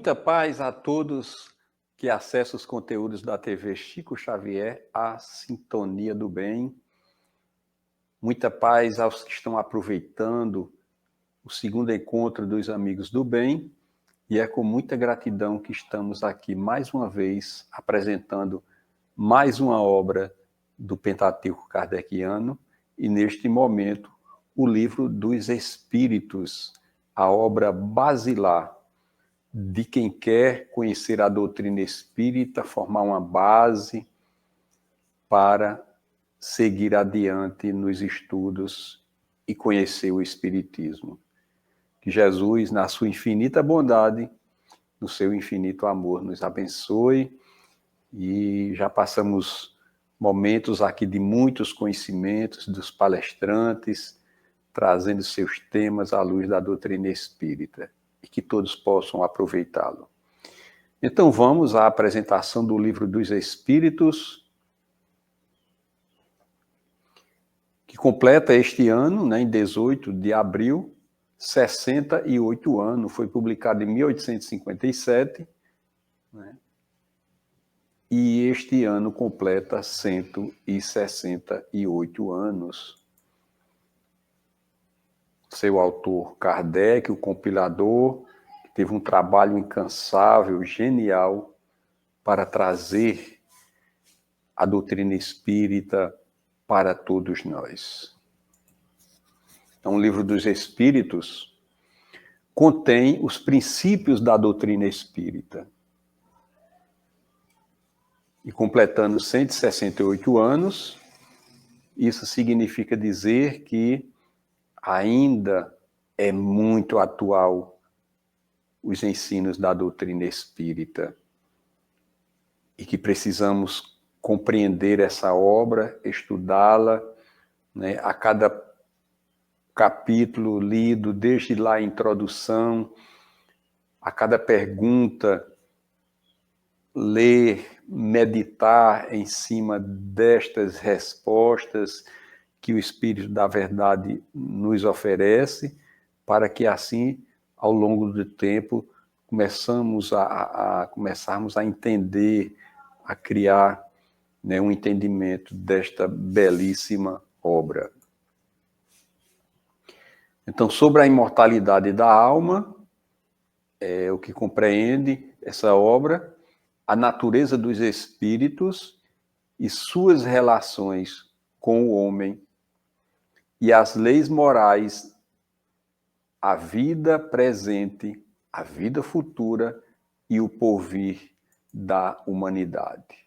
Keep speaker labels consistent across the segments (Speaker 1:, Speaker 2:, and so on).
Speaker 1: Muita paz a todos que acessam os conteúdos da TV Chico Xavier, a Sintonia do Bem. Muita paz aos que estão aproveitando o segundo encontro dos Amigos do Bem. E é com muita gratidão que estamos aqui mais uma vez apresentando mais uma obra do Pentateuco Kardeciano e, neste momento, o Livro dos Espíritos, a obra basilar de quem quer conhecer a doutrina espírita, formar uma base para seguir adiante nos estudos e conhecer o Espiritismo. Que Jesus, na sua infinita bondade, no seu infinito amor, nos abençoe. E já passamos momentos aqui de muitos conhecimentos dos palestrantes, trazendo seus temas à luz da doutrina espírita, e que todos possam aproveitá-lo. Então vamos à apresentação do Livro dos Espíritos, que completa este ano, em 18 de abril, 68 anos. Foi publicado em 1857, e este ano completa 168 anos. Seu autor, Kardec, o compilador, teve um trabalho incansável, genial, para trazer a doutrina espírita para todos nós. Então, o Livro dos Espíritos contém os princípios da doutrina espírita. E completando 168 anos, isso significa dizer que ainda é muito atual os ensinos da doutrina espírita e que precisamos compreender essa obra, estudá-la, a cada capítulo lido, desde lá a introdução, a cada pergunta, ler, meditar em cima destas respostas que o Espírito da Verdade nos oferece, para que assim, ao longo do tempo, começarmos a entender, a criar um entendimento desta belíssima obra. Então, sobre a imortalidade da alma, é o que compreende essa obra, a natureza dos espíritos e suas relações com o homem, e as leis morais, a vida presente, a vida futura e o porvir da humanidade.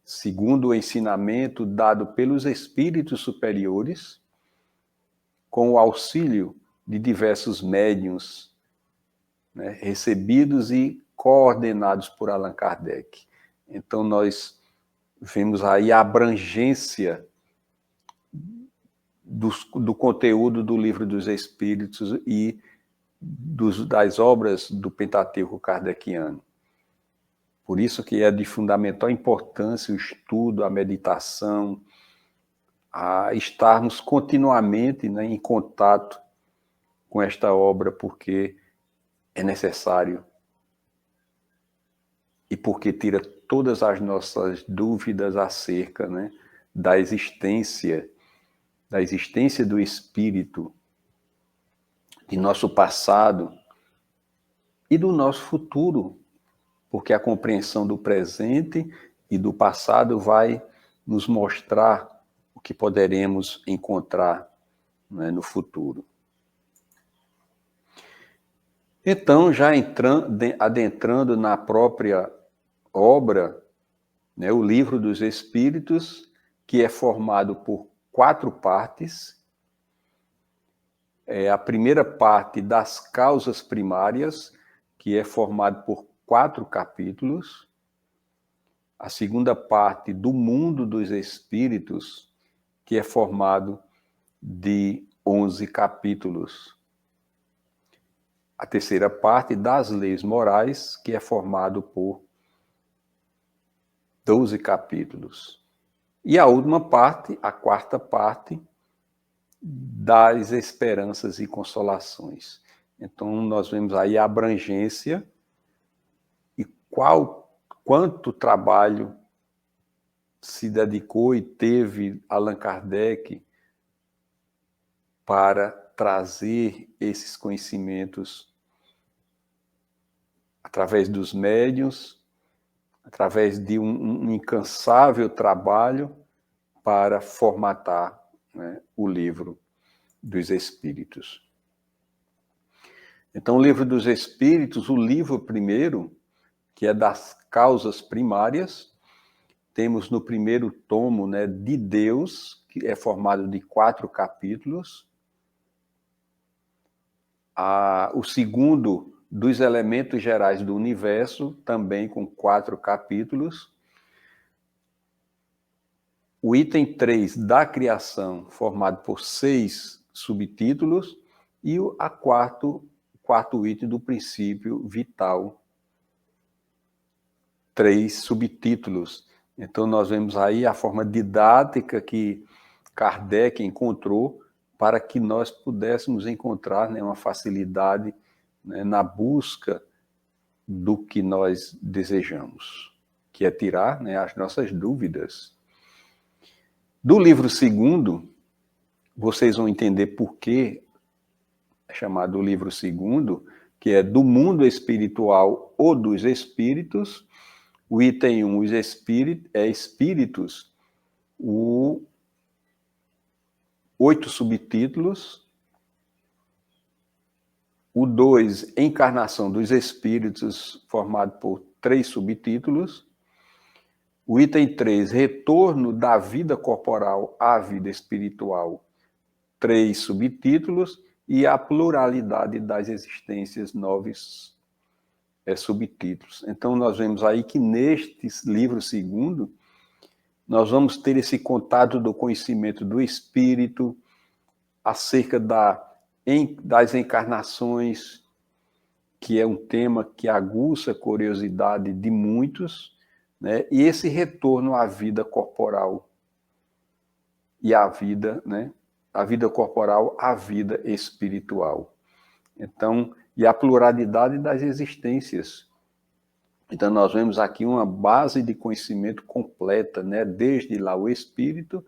Speaker 1: Segundo o ensinamento dado pelos espíritos superiores, com o auxílio de diversos médiuns, recebidos e coordenados por Allan Kardec. Então, nós vemos aí a abrangência do conteúdo do Livro dos Espíritos e das obras do Pentateuco Kardeciano. Por isso que é de fundamental importância o estudo, a meditação, a estarmos continuamente em contato com esta obra, porque é necessário e porque tira todas as nossas dúvidas acerca da existência do espírito, de nosso passado e do nosso futuro, porque a compreensão do presente e do passado vai nos mostrar o que poderemos encontrar no futuro. Então, já adentrando na própria obra, o Livro dos Espíritos, que é formado por 4 partes. A primeira parte das causas primárias, que é formado por 4 capítulos. A segunda parte do mundo dos espíritos, que é formado de 11 capítulos. A terceira parte das leis morais, que é formado por 12 capítulos. E a última parte, a quarta parte, das esperanças e consolações. Então, nós vemos aí a abrangência quanto trabalho se dedicou e teve Allan Kardec para trazer esses conhecimentos através dos médiuns, através de um incansável trabalho para formatar, né, o livro dos Espíritos. Então, o livro dos Espíritos, o livro primeiro, que é das causas primárias, temos no primeiro tomo, né, de Deus, que é formado de 4 capítulos. O segundo, dos elementos gerais do universo, também com 4 capítulos. O item 3 da criação, formado por 6 subtítulos. E o quarto item do princípio vital, 3 subtítulos. Então, nós vemos aí a forma didática que Kardec encontrou para que nós pudéssemos encontrar, né, uma facilidade, né, na busca do que nós desejamos, que é tirar, né, as nossas dúvidas. Do livro segundo, vocês vão entender por que é chamado livro segundo, que é do mundo espiritual ou dos espíritos. O item 1, os espíritos, 8 subtítulos. O 2, encarnação dos espíritos, formado por 3 subtítulos. O item 3, retorno da vida corporal à vida espiritual, 3 subtítulos. E a pluralidade das existências, 9 subtítulos. Então, nós vemos aí que neste livro segundo, nós vamos ter esse contato do conhecimento do espírito, acerca das encarnações, que é um tema que aguça a curiosidade de muitos, né? E esse retorno à vida corporal e à vida, né? A vida corporal, a vida espiritual. Então, e a pluralidade das existências. Então, nós vemos aqui uma base de conhecimento completa, né? Desde lá o espírito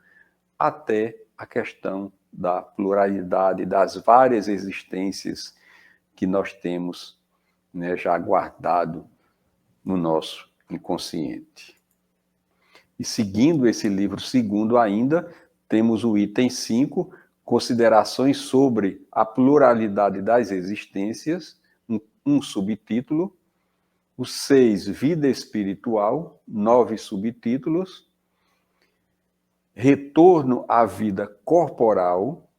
Speaker 1: até a questão da pluralidade das várias existências que nós temos, né, já guardado no nosso inconsciente. E seguindo esse livro segundo ainda, temos o item 5, considerações sobre a pluralidade das existências, um subtítulo. O 6, vida espiritual, 9 subtítulos. Retorno à vida corporal,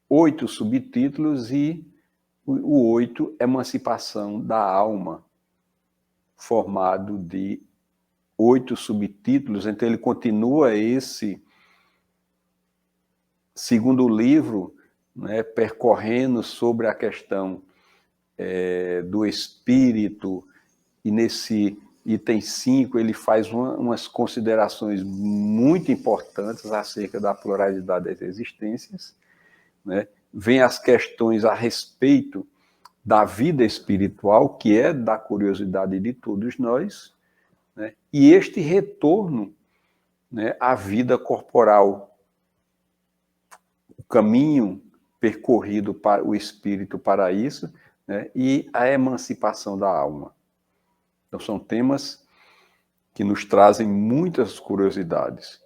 Speaker 1: 8 subtítulos. E o 8, emancipação da alma, formado de 8 subtítulos. Então, ele continua esse segundo livro, né, percorrendo sobre a questão do espírito, e nesse item 5 ele faz umas considerações muito importantes acerca da pluralidade das existências, né? Vem as questões a respeito da vida espiritual, que é da curiosidade de todos nós, né? E este retorno, né, à vida corporal, o caminho percorrido para o espírito para isso, né, e a emancipação da alma. Então, são temas que nos trazem muitas curiosidades.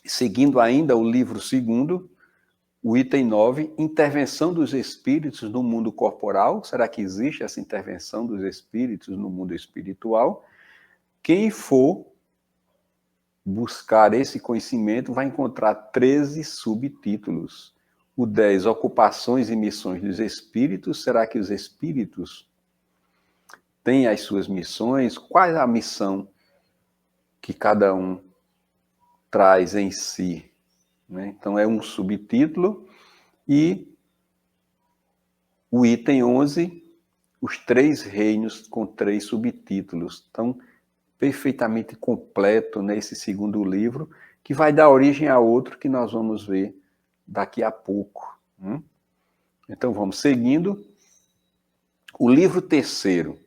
Speaker 1: Seguindo ainda o livro segundo, o item 9, intervenção dos espíritos no mundo corporal. Será que existe essa intervenção dos espíritos no mundo espiritual? Quem for buscar esse conhecimento vai encontrar 13 subtítulos. O 10, ocupações e missões dos espíritos. Será que os espíritos têm as suas missões? Qual é a missão que cada um traz em si, né? Então, é um subtítulo. E o item 11, os 3 reinos, com 3 subtítulos. Então, perfeitamente completo nesse segundo livro, que vai dar origem a outro que nós vamos ver daqui a pouco. Então, vamos seguindo. O livro terceiro,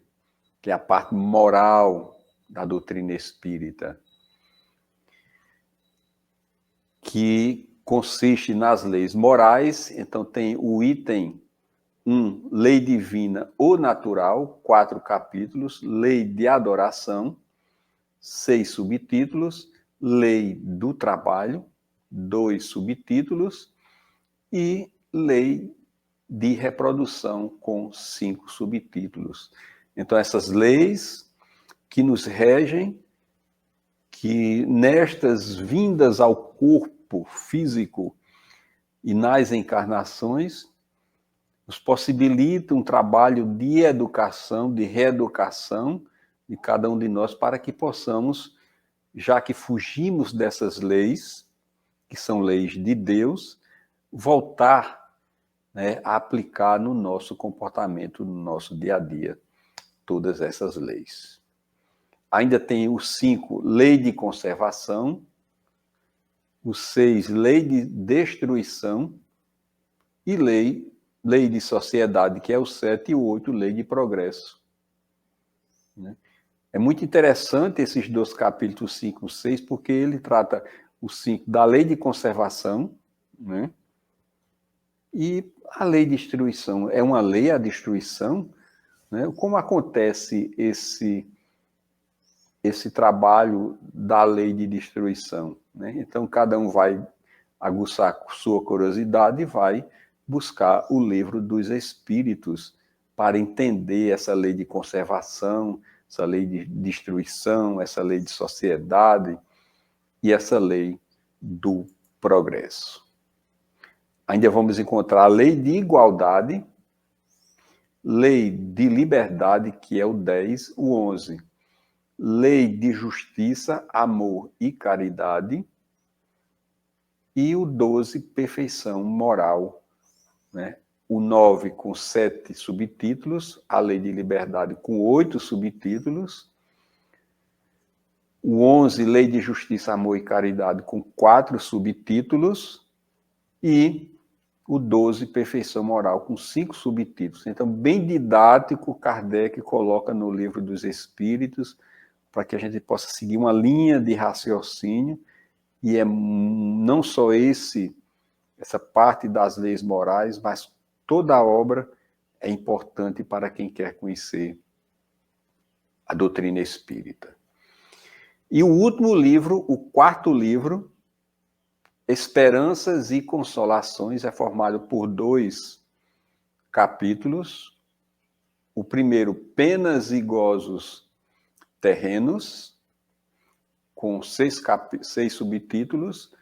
Speaker 1: que é a parte moral da doutrina espírita, que consiste nas leis morais. Então tem o item 1, lei divina ou natural, 4 capítulos, lei de adoração, 6 subtítulos, lei do trabalho, 2 subtítulos, e lei de reprodução com 5 subtítulos. Então essas leis que nos regem, que nestas vindas ao corpo físico e nas encarnações, nos possibilita um trabalho de educação, de reeducação de cada um de nós, para que possamos, já que fugimos dessas leis, que são leis de Deus, voltar, né, a aplicar no nosso comportamento, no nosso dia a dia, todas essas leis. Ainda tem o 5, lei de conservação, o 6, lei de destruição, e lei de sociedade, que é o 7, e o 8, lei de progresso. É muito interessante esses 2 capítulos 5 e 6, porque ele trata o 5 da lei de conservação, né? E a lei de destruição. É uma lei a destruição, né? Como acontece esse trabalho da lei de destruição, né? Então, cada um vai aguçar sua curiosidade e vai buscar o livro dos Espíritos para entender essa lei de conservação, essa lei de destruição, essa lei de sociedade e essa lei do progresso. Ainda vamos encontrar a lei de igualdade, lei de liberdade, que é o 10, o 11, lei de justiça, amor e caridade, e o 12, perfeição moral, né? O 9 com 7 subtítulos, a lei de liberdade com 8 subtítulos, o 11, lei de justiça, amor e caridade com 4 subtítulos, e o 12, perfeição moral com 5 subtítulos. Então, bem didático, Kardec coloca no Livro dos Espíritos, para que a gente possa seguir uma linha de raciocínio, e é não só essa parte das leis morais, mas toda a obra é importante para quem quer conhecer a doutrina espírita. E o último livro, o 4º livro, Esperanças e Consolações, é formado por 2 capítulos. O primeiro, Penas e Gozos Terrenos, com 6 subtítulos,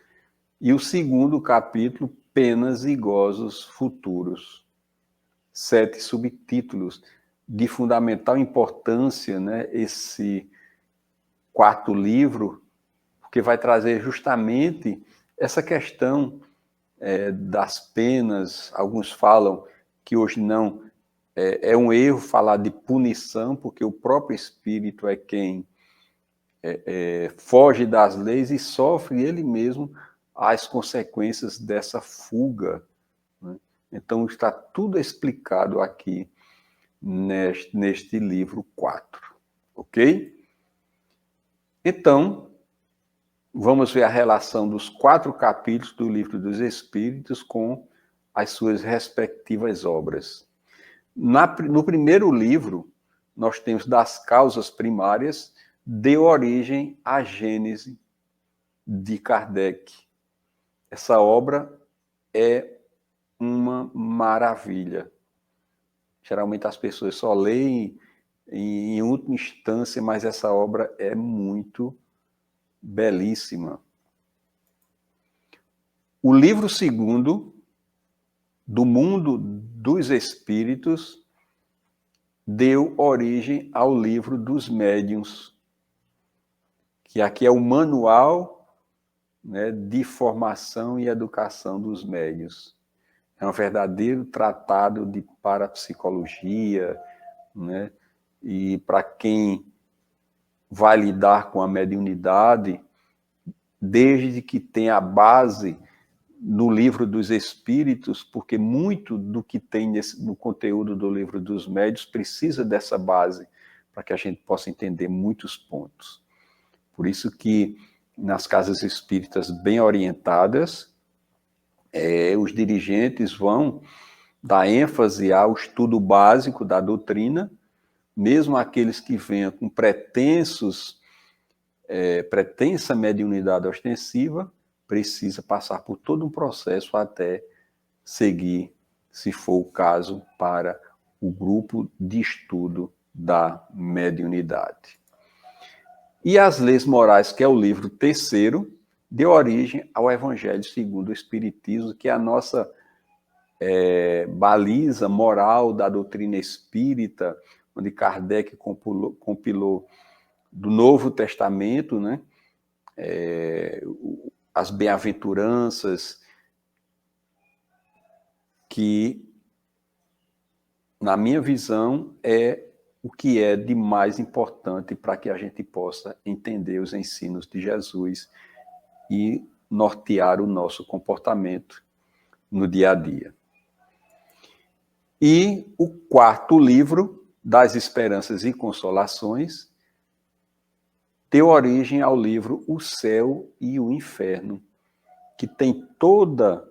Speaker 1: e o segundo capítulo, Penas e Gozos Futuros, 7 subtítulos, de fundamental importância, né, esse 4º livro, porque vai trazer justamente essa questão das penas. Alguns falam que hoje não, é um erro falar de punição, porque o próprio espírito é quem foge das leis e sofre ele mesmo as consequências dessa fuga, né? Então está tudo explicado aqui neste livro 4, ok? Então, vamos ver a relação dos 4 capítulos do Livro dos Espíritos com as suas respectivas obras. No primeiro livro, nós temos das causas primárias, deu origem à Gênese de Kardec. Essa obra é uma maravilha. Geralmente as pessoas só leem em última instância, mas essa obra é muito belíssima. O livro 2º, do Mundo dos Espíritos, deu origem ao Livro dos Médiuns, que aqui é o manual, né, de formação e educação dos médiuns. É um verdadeiro tratado de parapsicologia, né? E para quem vai lidar com a mediunidade, desde que tenha a base no Livro dos Espíritos, porque muito do que tem no conteúdo do Livro dos Médiuns precisa dessa base, para que a gente possa entender muitos pontos. Por isso que nas casas espíritas bem orientadas, os dirigentes vão dar ênfase ao estudo básico da doutrina, mesmo aqueles que venham com pretensa mediunidade ostensiva, precisa passar por todo um processo até seguir, se for o caso, para o grupo de estudo da mediunidade. E as Leis Morais, que é o livro terceiro, deu origem ao Evangelho segundo o Espiritismo, que é a nossa baliza moral da doutrina espírita, onde Kardec compilou do Novo Testamento, né, as bem-aventuranças, que, na minha visão, é o que é de mais importante para que a gente possa entender os ensinos de Jesus e nortear o nosso comportamento no dia a dia. E o quarto livro, Das Esperanças e Consolações, deu origem ao livro O Céu e o Inferno, que tem toda,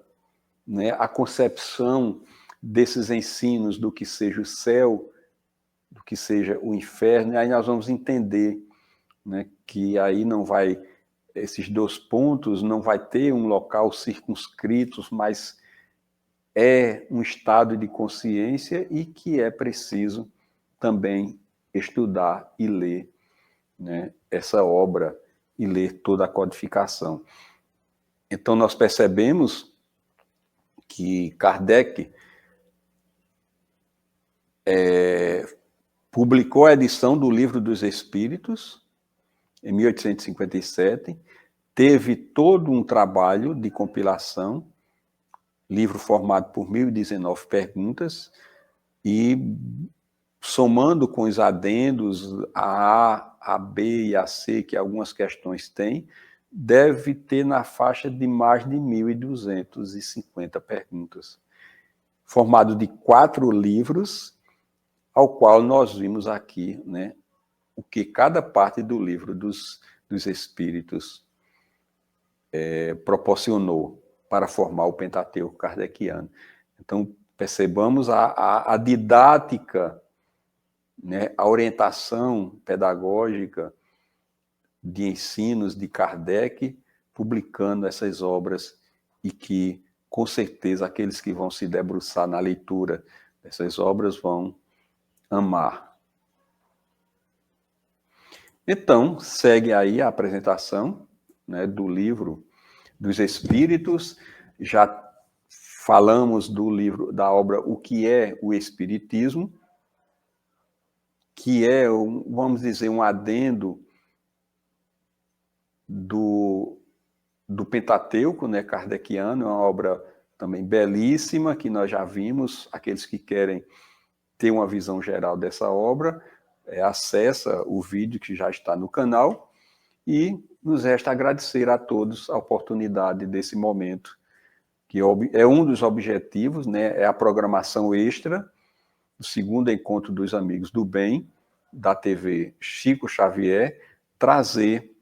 Speaker 1: né, a concepção desses ensinos do que seja o céu, do que seja o inferno, e aí nós vamos entender, né, que aí não vai, esses dois pontos não vai ter um local circunscrito, mas é um estado de consciência e que é preciso também estudar e ler, né, essa obra e ler toda a codificação. Então nós percebemos que Kardec publicou a edição do Livro dos Espíritos em 1857, teve todo um trabalho de compilação, livro formado por 1019 perguntas, e somando com os adendos, a A, a B e a C, que algumas questões têm, deve ter na faixa de mais de 1.250 perguntas. Formado de 4 livros, ao qual nós vimos aqui, né, o que cada parte do livro dos Espíritos proporcionou para formar o Pentateuco kardeciano. Então, percebamos a didática, né, a orientação pedagógica de ensinos de Kardec, publicando essas obras, e que, com certeza, aqueles que vão se debruçar na leitura dessas obras vão amar. Então, segue aí a apresentação, né, do Livro dos Espíritos. Já falamos do livro, da obra O que é o Espiritismo, que é, vamos dizer, um adendo do Pentateuco, né, kardeciano, é uma obra também belíssima, que nós já vimos. Aqueles que querem ter uma visão geral dessa obra, acessa o vídeo que já está no canal, e nos resta agradecer a todos a oportunidade desse momento, que é um dos objetivos, né, é a programação extra do segundo encontro dos Amigos do Bem, da TV Chico Xavier, trazer,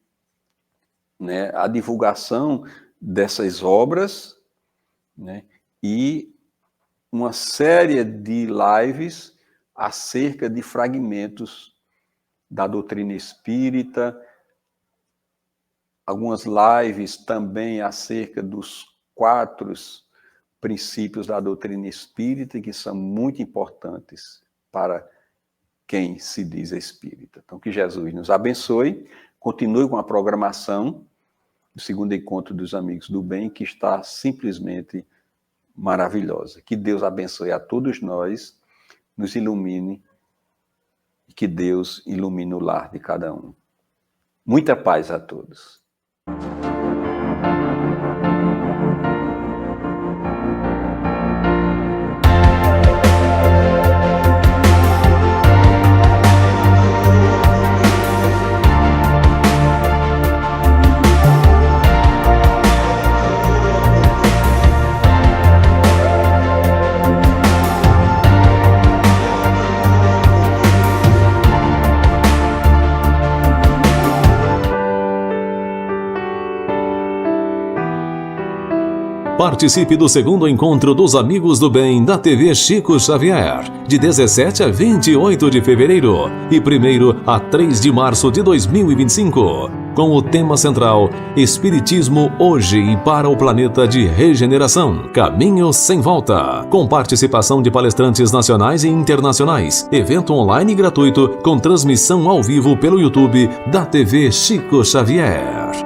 Speaker 1: né, a divulgação dessas obras, né, e uma série de lives acerca de fragmentos da doutrina espírita, algumas lives também acerca dos 4 princípios da doutrina espírita, que são muito importantes para quem se diz espírita. Então, que Jesus nos abençoe, continue com a programação do segundo encontro dos Amigos do Bem, que está simplesmente maravilhosa. Que Deus abençoe a todos nós, nos ilumine, e que Deus ilumine o lar de cada um. Muita paz a todos.
Speaker 2: Participe do segundo encontro dos Amigos do Bem da TV Chico Xavier, de 17 a 28 de fevereiro e 1º a 3 de março de 2025, com o tema central Espiritismo hoje e para o planeta de regeneração, Caminho sem volta, com participação de palestrantes nacionais e internacionais, evento online gratuito com transmissão ao vivo pelo YouTube da TV Chico Xavier.